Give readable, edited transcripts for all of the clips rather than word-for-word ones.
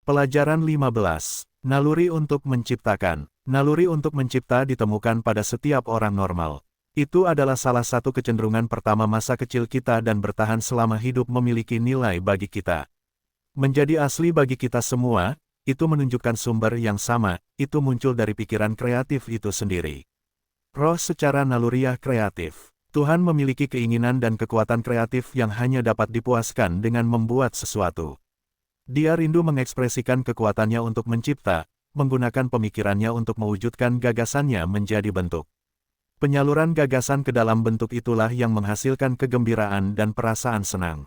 Pelajaran 15. Naluri untuk menciptakan. Naluri untuk mencipta ditemukan pada setiap orang normal. Itu adalah salah satu kecenderungan pertama masa kecil kita dan bertahan selama hidup memiliki nilai bagi kita. Menjadi asli bagi kita semua, itu menunjukkan sumber yang sama, itu muncul dari pikiran kreatif itu sendiri. Roh secara naluriah kreatif. Tuhan memiliki keinginan dan kekuatan kreatif yang hanya dapat dipuaskan dengan membuat sesuatu. Dia rindu mengekspresikan kekuatannya untuk mencipta, menggunakan pemikirannya untuk mewujudkan gagasannya menjadi bentuk. Penyaluran gagasan ke dalam bentuk itulah yang menghasilkan kegembiraan dan perasaan senang.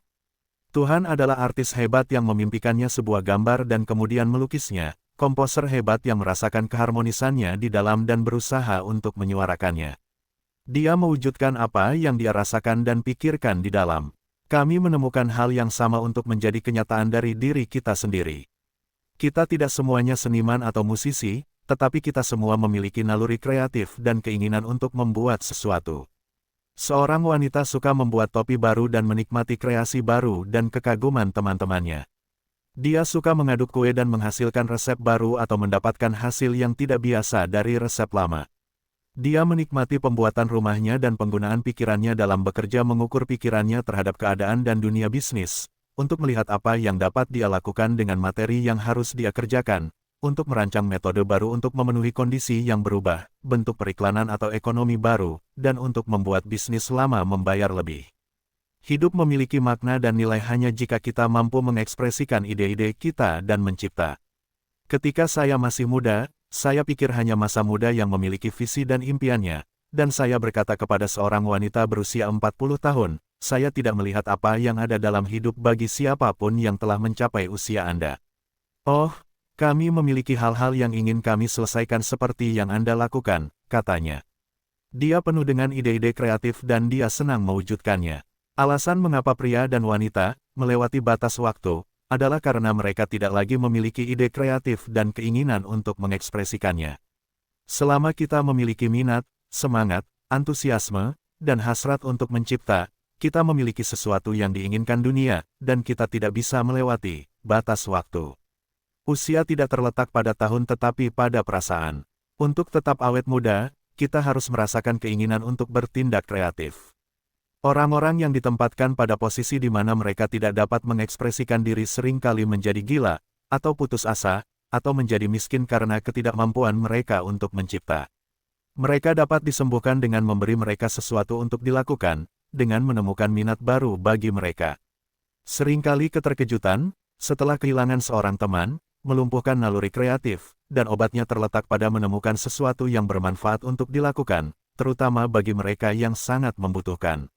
Tuhan adalah artis hebat yang memimpikannya sebuah gambar dan kemudian melukisnya, komposer hebat yang merasakan keharmonisannya di dalam dan berusaha untuk menyuarakannya. Dia mewujudkan apa yang dia rasakan dan pikirkan di dalam. Kami menemukan hal yang sama untuk menjadi kenyataan dari diri kita sendiri. Kita tidak semuanya seniman atau musisi, tetapi kita semua memiliki naluri kreatif dan keinginan untuk membuat sesuatu. Seorang wanita suka membuat topi baru dan menikmati kreasi baru dan kekaguman teman-temannya. Dia suka mengaduk kue dan menghasilkan resep baru atau mendapatkan hasil yang tidak biasa dari resep lama. Dia menikmati pembuatan rumahnya dan penggunaan pikirannya dalam bekerja mengukur pikirannya terhadap keadaan dan dunia bisnis, untuk melihat apa yang dapat dia lakukan dengan materi yang harus dia kerjakan, untuk merancang metode baru untuk memenuhi kondisi yang berubah, bentuk periklanan atau ekonomi baru, dan untuk membuat bisnis lama membayar lebih. Hidup memiliki makna dan nilai hanya jika kita mampu mengekspresikan ide-ide kita dan mencipta. Ketika saya masih muda, saya pikir hanya masa muda yang memiliki visi dan impiannya, dan saya berkata kepada seorang wanita berusia 40 tahun, saya tidak melihat apa yang ada dalam hidup bagi siapapun yang telah mencapai usia Anda. Oh, kami memiliki hal-hal yang ingin kami selesaikan seperti yang Anda lakukan, katanya. Dia penuh dengan ide-ide kreatif dan dia senang mewujudkannya. Alasan mengapa pria dan wanita melewati batas waktu adalah karena mereka tidak lagi memiliki ide kreatif dan keinginan untuk mengekspresikannya. Selama kita memiliki minat, semangat, antusiasme, dan hasrat untuk mencipta, kita memiliki sesuatu yang diinginkan dunia, dan kita tidak bisa melewati batas waktu. Usia tidak terletak pada tahun tetapi pada perasaan. Untuk tetap awet muda, kita harus merasakan keinginan untuk bertindak kreatif. Orang-orang yang ditempatkan pada posisi di mana mereka tidak dapat mengekspresikan diri seringkali menjadi gila, atau putus asa, atau menjadi miskin karena ketidakmampuan mereka untuk mencipta. Mereka dapat disembuhkan dengan memberi mereka sesuatu untuk dilakukan, dengan menemukan minat baru bagi mereka. Seringkali keterkejutan, setelah kehilangan seorang teman, melumpuhkan naluri kreatif, dan obatnya terletak pada menemukan sesuatu yang bermanfaat untuk dilakukan, terutama bagi mereka yang sangat membutuhkan.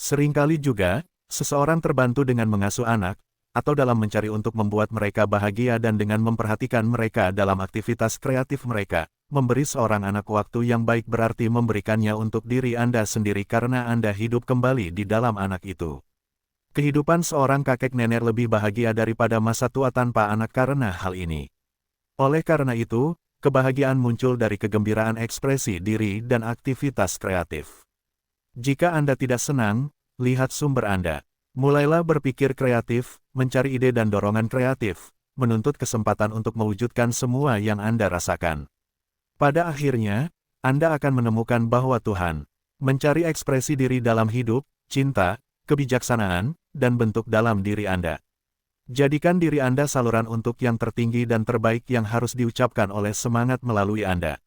Seringkali juga, seseorang terbantu dengan mengasuh anak, atau dalam mencari untuk membuat mereka bahagia dan dengan memperhatikan mereka dalam aktivitas kreatif mereka. Memberi seorang anak waktu yang baik berarti memberikannya untuk diri Anda sendiri karena Anda hidup kembali di dalam anak itu. Kehidupan seorang kakek nenek lebih bahagia daripada masa tua tanpa anak karena hal ini. Oleh karena itu, kebahagiaan muncul dari kegembiraan ekspresi diri dan aktivitas kreatif. Jika Anda tidak senang, lihat sumber Anda. Mulailah berpikir kreatif, mencari ide dan dorongan kreatif, menuntut kesempatan untuk mewujudkan semua yang Anda rasakan. Pada akhirnya, Anda akan menemukan bahwa Tuhan mencari ekspresi diri dalam hidup, cinta, kebijaksanaan, dan bentuk dalam diri Anda. Jadikan diri Anda saluran untuk yang tertinggi dan terbaik yang harus diucapkan oleh semangat melalui Anda.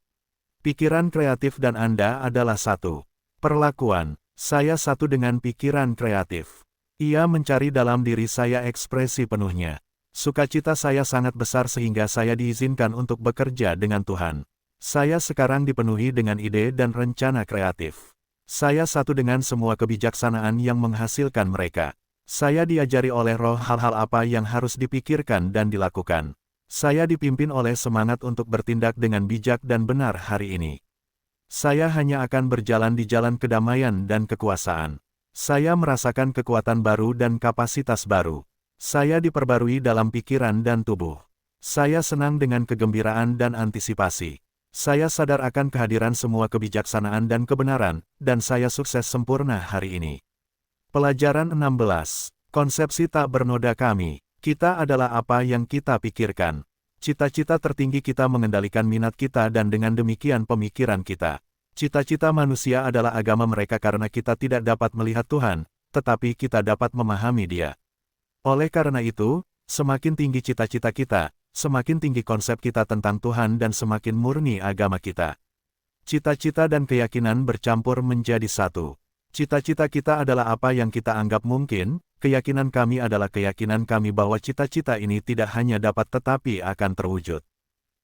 Pikiran kreatif dan Anda adalah satu. Perlakuan, saya satu dengan pikiran kreatif. Ia mencari dalam diri saya ekspresi penuhnya. Sukacita saya sangat besar sehingga saya diizinkan untuk bekerja dengan Tuhan. Saya sekarang dipenuhi dengan ide dan rencana kreatif. Saya satu dengan semua kebijaksanaan yang menghasilkan mereka. Saya diajari oleh Roh hal-hal apa yang harus dipikirkan dan dilakukan. Saya dipimpin oleh semangat untuk bertindak dengan bijak dan benar hari ini. Saya hanya akan berjalan di jalan kedamaian dan kekuasaan. Saya merasakan kekuatan baru dan kapasitas baru. Saya diperbarui dalam pikiran dan tubuh. Saya senang dengan kegembiraan dan antisipasi. Saya sadar akan kehadiran semua kebijaksanaan dan kebenaran, dan saya sukses sempurna hari ini. Pelajaran 16. Konsepsi tak bernoda kami. Kita adalah apa yang kita pikirkan. Cita-cita tertinggi kita mengendalikan minat kita dan dengan demikian pemikiran kita. Cita-cita manusia adalah agama mereka karena kita tidak dapat melihat Tuhan, tetapi kita dapat memahami Dia. Oleh karena itu, semakin tinggi cita-cita kita, semakin tinggi konsep kita tentang Tuhan dan semakin murni agama kita. Cita-cita dan keyakinan bercampur menjadi satu. Cita-cita kita adalah apa yang kita anggap mungkin, keyakinan kami adalah keyakinan kami bahwa cita-cita ini tidak hanya dapat tetapi akan terwujud.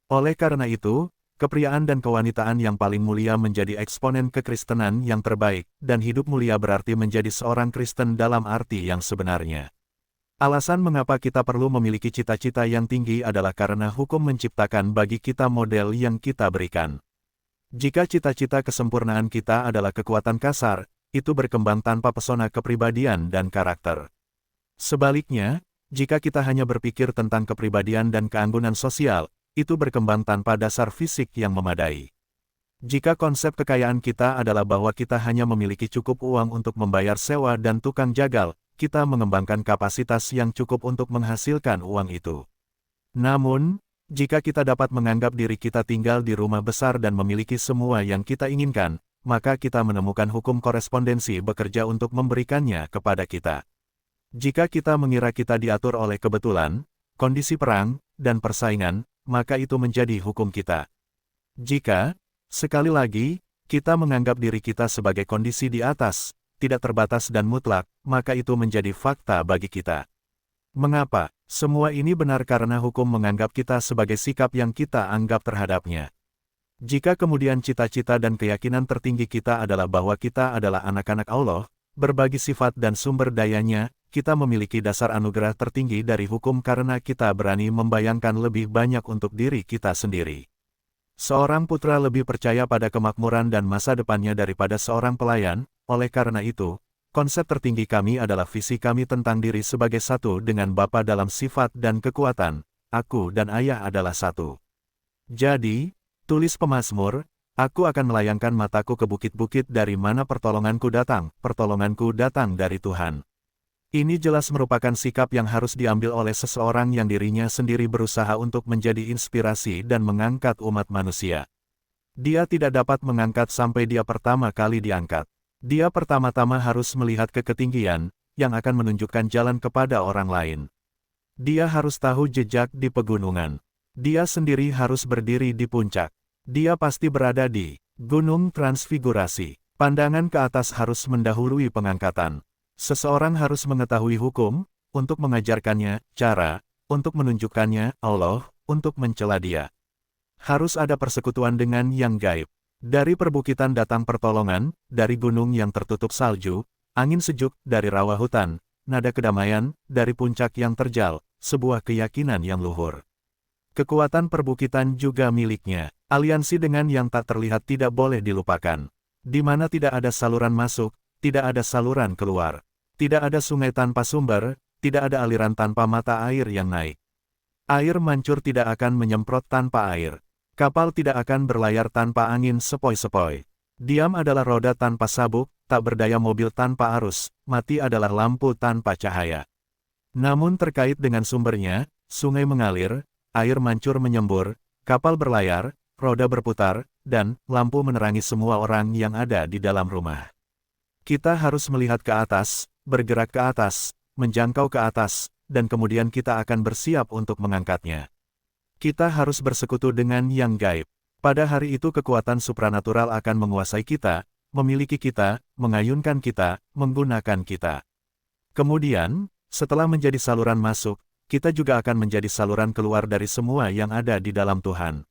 Oleh karena itu, kepriaan dan kewanitaan yang paling mulia menjadi eksponen kekristenan yang terbaik, dan hidup mulia berarti menjadi seorang Kristen dalam arti yang sebenarnya. Alasan mengapa kita perlu memiliki cita-cita yang tinggi adalah karena hukum menciptakan bagi kita model yang kita berikan. Jika cita-cita kesempurnaan kita adalah kekuatan kasar, itu berkembang tanpa pesona kepribadian dan karakter. Sebaliknya, jika kita hanya berpikir tentang kepribadian dan keanggunan sosial, itu berkembang tanpa dasar fisik yang memadai. Jika konsep kekayaan kita adalah bahwa kita hanya memiliki cukup uang untuk membayar sewa dan tukang jagal, kita mengembangkan kapasitas yang cukup untuk menghasilkan uang itu. Namun, jika kita dapat menganggap diri kita tinggal di rumah besar dan memiliki semua yang kita inginkan, maka kita menemukan hukum korespondensi bekerja untuk memberikannya kepada kita. Jika kita mengira kita diatur oleh kebetulan, kondisi perang, dan persaingan, maka itu menjadi hukum kita. Jika, sekali lagi, kita menganggap diri kita sebagai kondisi di atas, tidak terbatas dan mutlak, maka itu menjadi fakta bagi kita. Mengapa? Semua ini benar karena hukum menganggap kita sebagai sikap yang kita anggap terhadapnya. Jika kemudian cita-cita dan keyakinan tertinggi kita adalah bahwa kita adalah anak-anak Allah, berbagi sifat dan sumber dayanya, kita memiliki dasar anugerah tertinggi dari hukum karena kita berani membayangkan lebih banyak untuk diri kita sendiri. Seorang putra lebih percaya pada kemakmuran dan masa depannya daripada seorang pelayan, oleh karena itu, konsep tertinggi kami adalah visi kami tentang diri sebagai satu dengan Bapa dalam sifat dan kekuatan, aku dan Ayah adalah satu. Jadi, tulis pemazmur, aku akan melayangkan mataku ke bukit-bukit dari mana pertolonganku datang dari Tuhan. Ini jelas merupakan sikap yang harus diambil oleh seseorang yang dirinya sendiri berusaha untuk menjadi inspirasi dan mengangkat umat manusia. Dia tidak dapat mengangkat sampai dia pertama kali diangkat. Dia pertama-tama harus melihat ke ketinggian, yang akan menunjukkan jalan kepada orang lain. Dia harus tahu jejak di pegunungan. Dia sendiri harus berdiri di puncak. Dia pasti berada di Gunung Transfigurasi. Pandangan ke atas harus mendahului pengangkatan. Seseorang harus mengetahui hukum, untuk mengajarkannya, cara, untuk menunjukkannya, Allah, untuk mencela dia. Harus ada persekutuan dengan yang gaib. Dari perbukitan datang pertolongan, dari gunung yang tertutup salju, angin sejuk, dari rawa hutan, nada kedamaian, dari puncak yang terjal, sebuah keyakinan yang luhur. Kekuatan perbukitan juga miliknya. Aliansi dengan yang tak terlihat tidak boleh dilupakan. Di mana tidak ada saluran masuk, tidak ada saluran keluar. Tidak ada sungai tanpa sumber, tidak ada aliran tanpa mata air yang naik. Air mancur tidak akan menyemprot tanpa air. Kapal tidak akan berlayar tanpa angin sepoi-sepoi. Diam adalah roda tanpa sabuk, tak berdaya mobil tanpa arus, mati adalah lampu tanpa cahaya. Namun terkait dengan sumbernya, sungai mengalir, air mancur menyembur, kapal berlayar, roda berputar, dan lampu menerangi semua orang yang ada di dalam rumah. Kita harus melihat ke atas, bergerak ke atas, menjangkau ke atas, dan kemudian kita akan bersiap untuk mengangkatnya. Kita harus bersekutu dengan yang gaib. Pada hari itu kekuatan supranatural akan menguasai kita, memiliki kita, mengayunkan kita, menggunakan kita. Kemudian, setelah menjadi saluran masuk, kita juga akan menjadi saluran keluar dari semua yang ada di dalam Tuhan.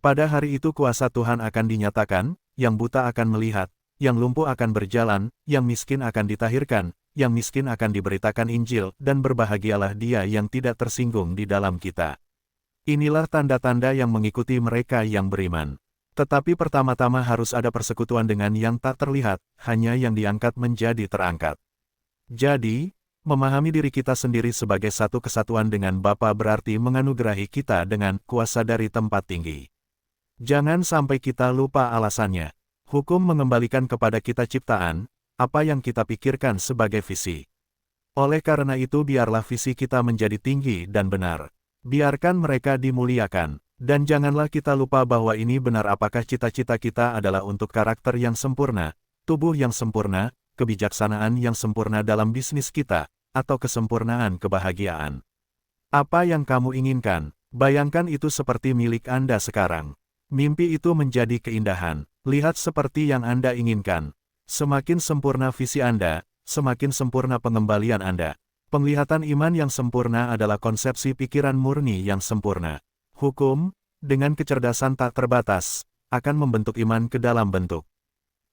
Pada hari itu kuasa Tuhan akan dinyatakan, yang buta akan melihat, yang lumpuh akan berjalan, yang miskin akan ditahirkan, yang miskin akan diberitakan Injil, dan berbahagialah dia yang tidak tersinggung di dalam kita. Inilah tanda-tanda yang mengikuti mereka yang beriman. Tetapi pertama-tama harus ada persekutuan dengan yang tak terlihat, hanya yang diangkat menjadi terangkat. Jadi, memahami diri kita sendiri sebagai satu kesatuan dengan Bapa berarti menganugerahi kita dengan kuasa dari tempat tinggi. Jangan sampai kita lupa alasannya. Hukum mengembalikan kepada kita ciptaan, apa yang kita pikirkan sebagai visi. Oleh karena itu biarlah visi kita menjadi tinggi dan benar. Biarkan mereka dimuliakan. Dan janganlah kita lupa bahwa ini benar apakah cita-cita kita adalah untuk karakter yang sempurna, tubuh yang sempurna, kebijaksanaan yang sempurna dalam bisnis kita, atau kesempurnaan kebahagiaan. Apa yang kamu inginkan? Bayangkan itu seperti milik Anda sekarang. Mimpi itu menjadi keindahan. Lihat seperti yang Anda inginkan. Semakin sempurna visi Anda, semakin sempurna pengembalian Anda. Penglihatan iman yang sempurna adalah konsepsi pikiran murni yang sempurna. Hukum, dengan kecerdasan tak terbatas, akan membentuk iman ke dalam bentuk.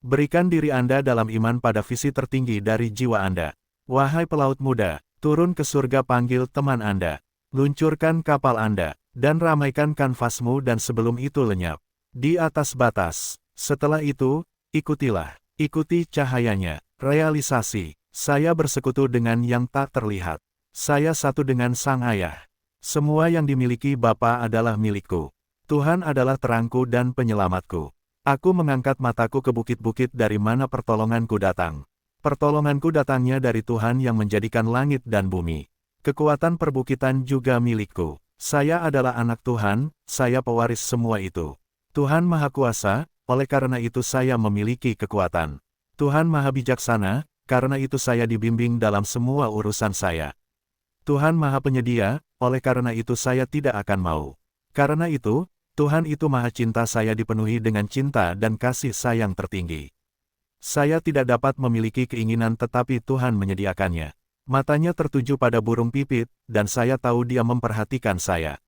Berikan diri Anda dalam iman pada visi tertinggi dari jiwa Anda. Wahai pelaut muda, turun ke surga panggil teman Anda. Luncurkan kapal Anda, dan ramaikan kanvasmu dan sebelum itu lenyap. Di atas batas. Setelah itu, ikutilah. Ikuti cahayanya. Realisasi. Saya bersekutu dengan yang tak terlihat. Saya satu dengan Sang Ayah. Semua yang dimiliki Bapa adalah milikku. Tuhan adalah terangku dan penyelamatku. Aku mengangkat mataku ke bukit-bukit dari mana pertolonganku datang. Pertolonganku datangnya dari Tuhan yang menjadikan langit dan bumi. Kekuatan perbukitan juga milikku. Saya adalah anak Tuhan, saya pewaris semua itu. Tuhan Maha Kuasa, oleh karena itu saya memiliki kekuatan. Tuhan Maha Bijaksana, karena itu saya dibimbing dalam semua urusan saya. Tuhan Maha Penyedia, oleh karena itu saya tidak akan mau. Karena itu, Tuhan itu Maha Cinta saya dipenuhi dengan cinta dan kasih sayang tertinggi. Saya tidak dapat memiliki keinginan tetapi Tuhan menyediakannya. Matanya tertuju pada burung pipit, dan saya tahu Dia memperhatikan saya.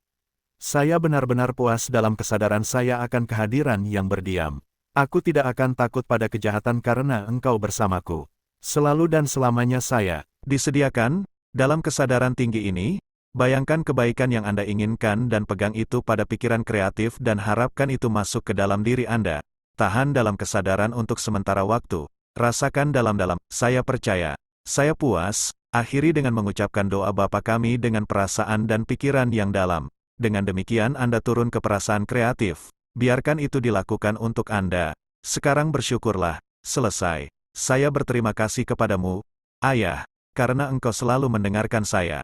Saya benar-benar puas dalam kesadaran saya akan kehadiran yang berdiam. Aku tidak akan takut pada kejahatan karena Engkau bersamaku. Selalu dan selamanya saya disediakan. Dalam kesadaran tinggi ini, bayangkan kebaikan yang Anda inginkan dan pegang itu pada pikiran kreatif dan harapkan itu masuk ke dalam diri Anda. Tahan dalam kesadaran untuk sementara waktu. Rasakan dalam-dalam, saya percaya, saya puas. Akhiri dengan mengucapkan doa Bapa kami dengan perasaan dan pikiran yang dalam. Dengan demikian Anda turun ke perasaan kreatif. Biarkan itu dilakukan untuk Anda. Sekarang bersyukurlah. Selesai. Saya berterima kasih kepadamu, Ayah, karena Engkau selalu mendengarkan saya.